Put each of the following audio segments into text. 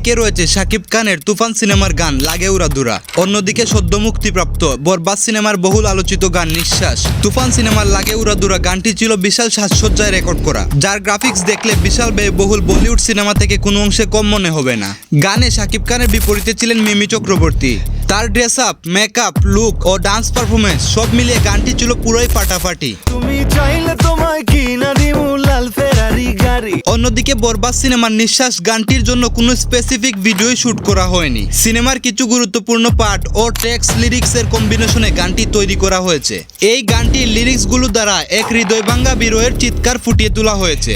একদিকে রয়েছে শাকিব খানের তুফান সিনেমার গান লাগে উড়াধুরা, অন্যদিকে সদ্য মুক্তিপ্রাপ্ত বরবাদ সিনেমার বহুল আলোচিত গান নিঃশ্বাস। তুফান সিনেমার লাগে উড়াধুরা গানটি ছিল বিশাল সাজসজ্জায় রেকর্ড করা, যার গ্রাফিক্স দেখলে বিশাল ব্যয়বহুল বলিউড সিনেমা থেকে কোনো অংশে কম মনে হবে না। গানে শাকিব খানের বিপরীতে ছিলেন মিমি চক্রবর্তী। তার ড্রেস আপ, মেকআপ, লুক ও ডান্স পারফরমেন্স সব মিলিয়ে গানটি ছিল পুরোই ফাটাফাটি। তুমি চাইলে তোমায় কিনা দিমু লাল ফেরারি গাড়ি। অন্যদিকে বরবাদ সিনেমার নিঃশ্বাস গানটির জন্য কোনো স্পেসিফিক ভিডিও শুট করা হয়নি। সিনেমার কিছু গুরুত্বপূর্ণ পার্ট ও ট্র্যাক্স লিরিক্সের কম্বিনেশনে গানটি তৈরি করা হয়েছে। এই গানটির লিরিক্সগুলো দ্বারা এক হৃদয়ভাঙ্গা বিরহের চিৎকার ফুটিয়ে তোলা হয়েছে।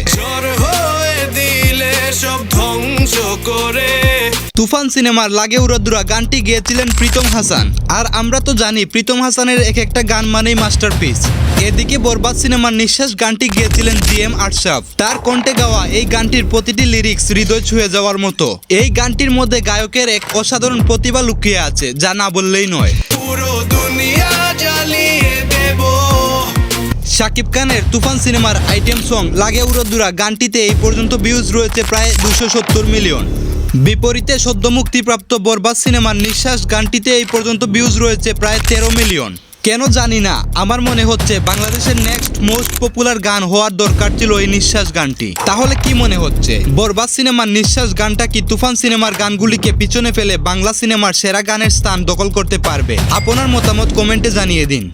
তুফান সিনেমার লাগে উড়াধুরা গানটি গেয়েছিলেন প্রীতম হাসান। আর আমরা তো জানি প্রীতম হাসানের এক একটা গান মানেই মাস্টারপিস। এদিকে বরবাদ সিনেমার নিঃশ্বাস গানটি গেয়েছিলেন জিএম আশরাফ। তার কণ্ঠে গাওয়া এই গানটির প্রতিটি লিরিক্স হৃদয় ছুঁয়ে যাওয়ার মতো। এই গানটির মধ্যে গায়কের এক অসাধারণ প্রতিভা লুকিয়ে আছে, যা না বললেই নয়। পুরো দুনিয়া জ্বালিয়ে দেব। শাকিব খানের তুফান সিনেমার আইটেম সং লাগে উড়াধুরা গানটিতে এই পর্যন্ত ভিউজ রয়েছে প্রায় 270 মিলিয়ন। বিপরীতে সদ্য মুক্তিপ্রাপ্ত বরবাদ সিনেমার নিঃশ্বাস গানটিতে এই পর্যন্ত ভিউজ রয়েছে প্রায় 13 মিলিয়ন। কেন জানি না, আমার মনে হচ্ছে বাংলাদেশের নেক্সট মোস্ট পপুলার গান হওয়ার দরকার ছিল এই নিঃশ্বাস গানটি। তাহলে কি মনে হচ্ছে, বরবাদ সিনেমার নিঃশ্বাস গানটা কি তুফান সিনেমার গানগুলিকে পিছনে ফেলে বাংলা সিনেমার সেরা গানের স্থান দখল করতে পারবে? আপনার মতামত কমেন্টে জানিয়ে দিন।